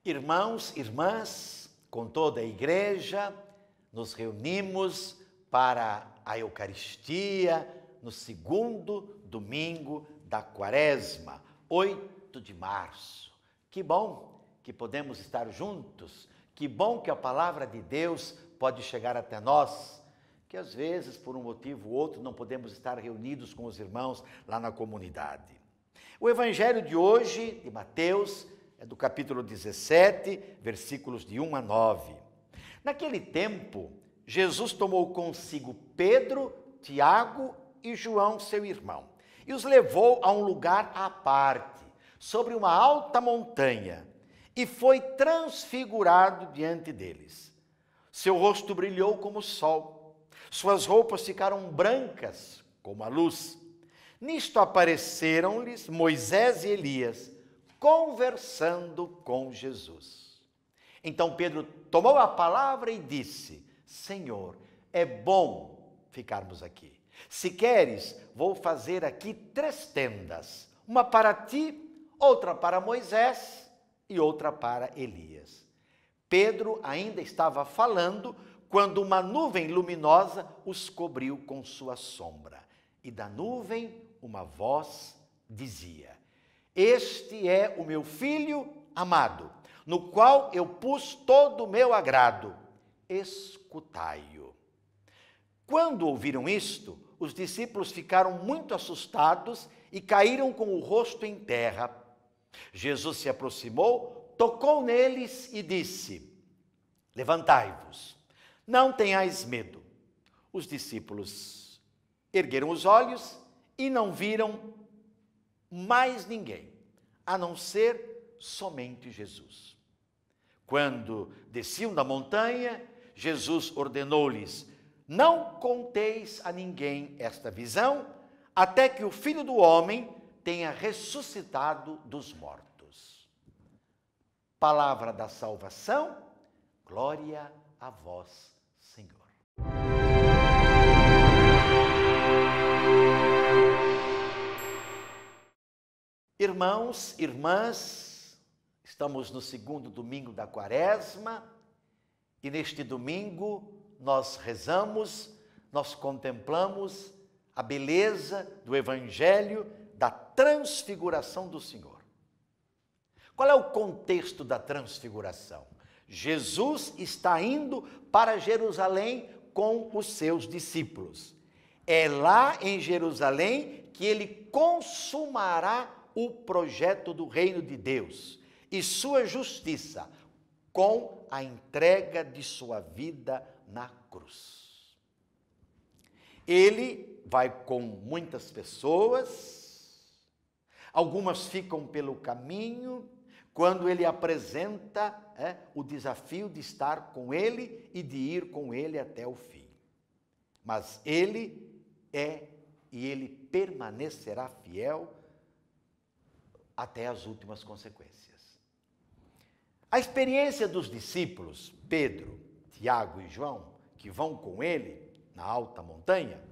Irmãos, irmãs, com toda a igreja, nos reunimos para a Eucaristia no segundo domingo da Quaresma, 8 de março. Que bom que podemos estar juntos, que bom que a palavra de Deus pode chegar até nós, que às vezes, por um motivo ou outro, não podemos estar reunidos com os irmãos lá na comunidade. O evangelho de hoje, de Mateus, é do capítulo 17, versículos de 1 a 9. Naquele tempo, Jesus tomou consigo Pedro, Tiago e João, seu irmão, e os levou a um lugar à parte, sobre uma alta montanha, e foi transfigurado diante deles. Seu rosto brilhou como o sol, suas roupas ficaram brancas como a luz. Nisto apareceram-lhes Moisés e Elias, conversando com Jesus. Então Pedro tomou a palavra e disse: Senhor, é bom ficarmos aqui. Se queres, vou fazer aqui 3 tendas, uma para ti, outra para Moisés e outra para Elias. Pedro ainda estava falando quando uma nuvem luminosa os cobriu com sua sombra. E da nuvem uma voz dizia: Este é o meu filho amado, no qual eu pus todo o meu agrado. Escutai-o. Quando ouviram isto, os discípulos ficaram muito assustados e caíram com o rosto em terra. Jesus se aproximou, tocou neles e disse: Levantai-vos, não tenhais medo. Os discípulos ergueram os olhos e não viram mais ninguém, a não ser somente Jesus. Quando desciam da montanha, Jesus ordenou-lhes: Não conteis a ninguém esta visão, até que o Filho do Homem tenha ressuscitado dos mortos. Palavra da salvação, glória a vós, Senhor. Irmãos, irmãs, estamos no segundo domingo da Quaresma e neste domingo nós rezamos, nós contemplamos a beleza do Evangelho da transfiguração do Senhor. Qual é o contexto da transfiguração? Jesus está indo para Jerusalém com os seus discípulos. É lá em Jerusalém que ele consumará o projeto do reino de Deus e sua justiça com a entrega de sua vida na cruz. Ele vai com muitas pessoas, algumas ficam pelo caminho, quando ele apresenta o desafio de estar com ele e de ir com ele até o fim. Mas ele é e ele permanecerá fiel até as últimas consequências. A experiência dos discípulos, Pedro, Tiago e João, que vão com ele na alta montanha,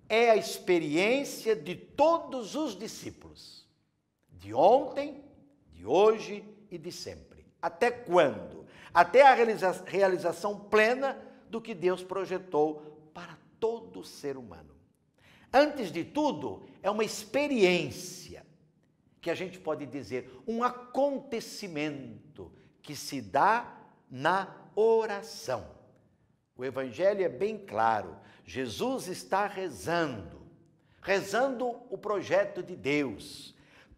é a experiência de todos os discípulos, de ontem, de hoje e de sempre. Até quando? Até a realização plena do que Deus projetou para todo ser humano. Antes de tudo, é uma experiência, que a gente pode dizer, um acontecimento que se dá na oração. O Evangelho é bem claro, Jesus está rezando o projeto de Deus,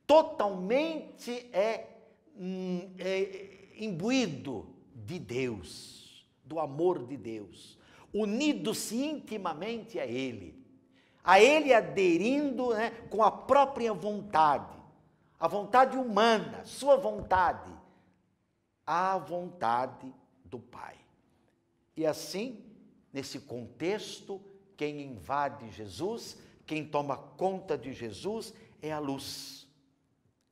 totalmente imbuído de Deus, do amor de Deus, unido-se intimamente a Ele aderindo com a própria vontade, a vontade humana, sua vontade, à vontade do Pai. E assim, nesse contexto, quem invade Jesus, quem toma conta de Jesus é a luz.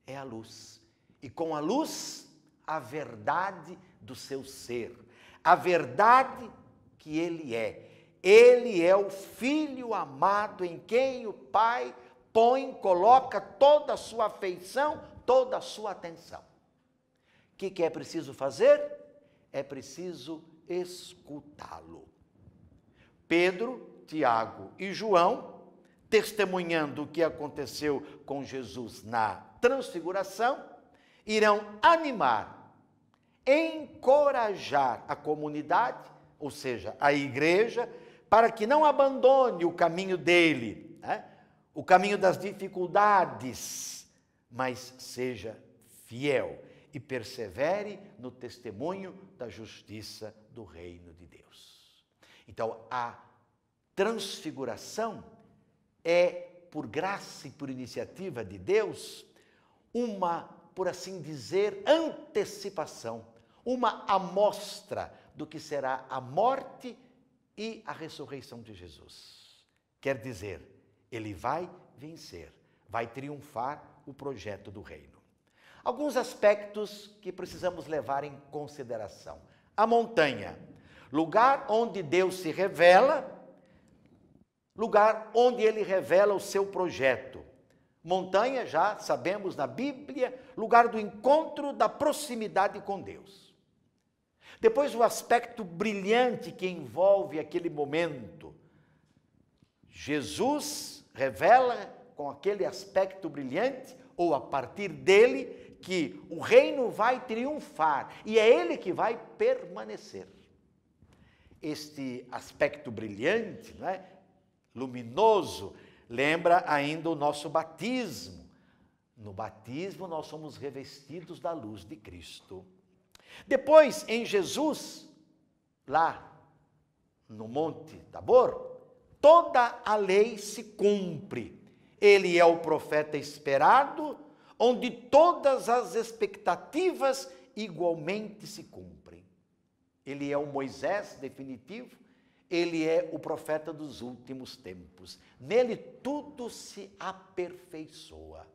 É a luz. E com a luz, a verdade do seu ser. A verdade que ele é. Ele é o Filho amado em quem o Pai coloca toda a sua afeição, toda a sua atenção. O que é preciso fazer? É preciso escutá-lo. Pedro, Tiago e João, testemunhando o que aconteceu com Jesus na transfiguração, irão animar, encorajar a comunidade, ou seja, a igreja, para que não abandone o caminho dele, né? O caminho das dificuldades, mas seja fiel e persevere no testemunho da justiça do reino de Deus. Então, a transfiguração é, por graça e por iniciativa de Deus, uma, por assim dizer, antecipação, uma amostra do que será a morte e a ressurreição de Jesus. Quer dizer, ele vai vencer, vai triunfar o projeto do reino. Alguns aspectos que precisamos levar em consideração. A montanha, lugar onde Deus se revela, lugar onde ele revela o seu projeto. Montanha, já sabemos na Bíblia, lugar do encontro, da proximidade com Deus. Depois o aspecto brilhante que envolve aquele momento. Jesus revela com aquele aspecto brilhante, ou a partir dele, que o reino vai triunfar e é ele que vai permanecer. Este aspecto brilhante, não é? Luminoso, lembra ainda o nosso batismo. No batismo nós somos revestidos da luz de Cristo. Depois, em Jesus, lá no Monte Tabor, toda a lei se cumpre. Ele é o profeta esperado, onde todas as expectativas igualmente se cumprem. Ele é o Moisés definitivo, ele é o profeta dos últimos tempos. Nele tudo se aperfeiçoa.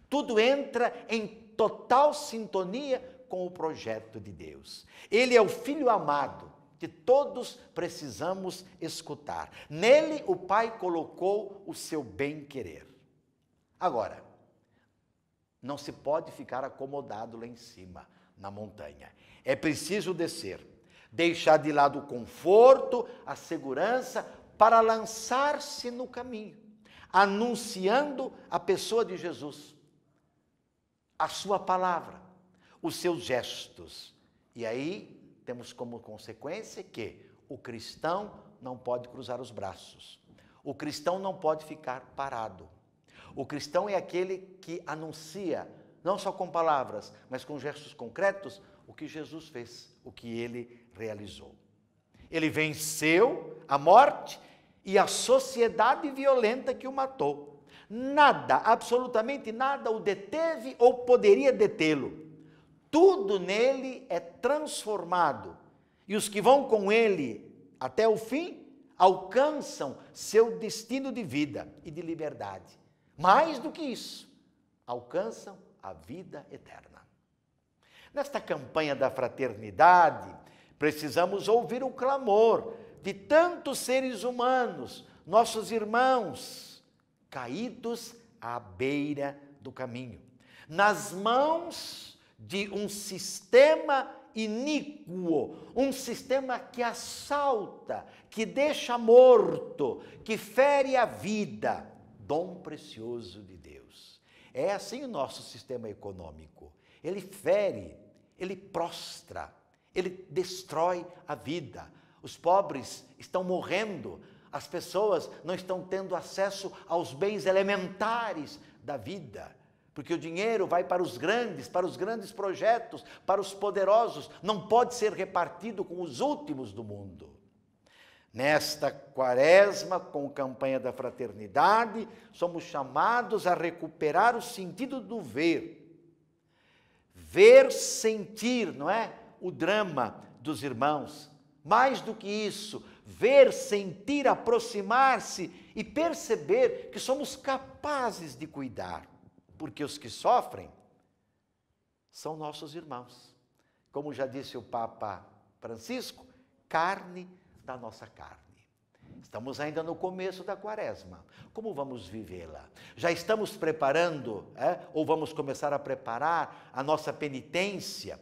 Tudo entra em total sintonia com o projeto de Deus. Ele é o Filho amado, que todos precisamos escutar. Nele o Pai colocou o seu bem-querer. Agora, não se pode ficar acomodado lá em cima, na montanha. É preciso descer, deixar de lado o conforto, a segurança, para lançar-se no caminho, anunciando a pessoa de Jesus, a sua palavra, os seus gestos. E aí temos como consequência que o cristão não pode cruzar os braços. O cristão não pode ficar parado. O cristão é aquele que anuncia, não só com palavras, mas com gestos concretos, o que Jesus fez, o que ele realizou. Ele venceu a morte e a sociedade violenta que o matou. Nada, absolutamente nada o deteve ou poderia detê-lo. Tudo nele é transformado. E os que vão com ele até o fim, alcançam seu destino de vida e de liberdade. Mais do que isso, alcançam a vida eterna. Nesta campanha da fraternidade, precisamos ouvir o clamor de tantos seres humanos, nossos irmãos, caídos à beira do caminho, nas mãos de um sistema iníquo, um sistema que assalta, que deixa morto, que fere a vida, dom precioso de Deus. É assim o nosso sistema econômico. Ele fere, ele prostra, ele destrói a vida. Os pobres estão morrendo, as pessoas não estão tendo acesso aos bens elementares da vida, porque o dinheiro vai para os grandes projetos, para os poderosos, não pode ser repartido com os últimos do mundo. Nesta quaresma, com a campanha da fraternidade, somos chamados a recuperar o sentido do ver. Ver, sentir, não é? O drama dos irmãos. Mais do que isso, ver, sentir, aproximar-se e perceber que somos capazes de cuidar. Porque os que sofrem são nossos irmãos. Como já disse o Papa Francisco, carne da nossa carne. Estamos ainda no começo da quaresma. Como vamos vivê-la? Já estamos preparando, ou vamos começar a preparar a nossa penitência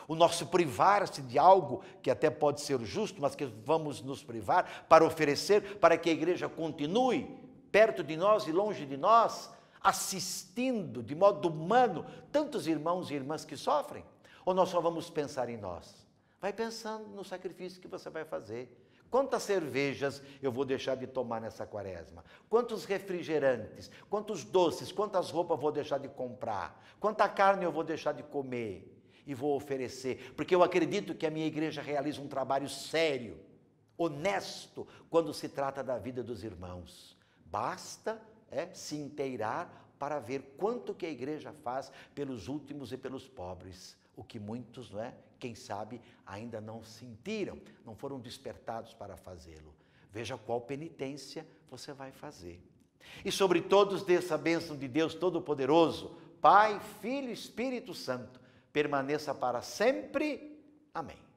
o nosso privar-se de algo que até pode ser justo, mas que vamos nos privar para oferecer, para que a igreja continue perto de nós e longe de nós, assistindo de modo humano tantos irmãos e irmãs que sofrem? Ou nós só vamos pensar em nós? Vai pensando no sacrifício que você vai fazer. Quantas cervejas eu vou deixar de tomar nessa quaresma? Quantos refrigerantes, quantos doces, quantas roupas eu vou deixar de comprar? Quanta carne eu vou deixar de comer e vou oferecer? Porque eu acredito que a minha igreja realiza um trabalho sério, honesto, quando se trata da vida dos irmãos. Basta se inteirar para ver quanto que a igreja faz pelos últimos e pelos pobres. O que muitos, quem sabe, ainda não sentiram, não foram despertados para fazê-lo. Veja qual penitência você vai fazer. E sobre todos dê essa bênção de Deus Todo-Poderoso, Pai, Filho e Espírito Santo, permaneça para sempre. Amém.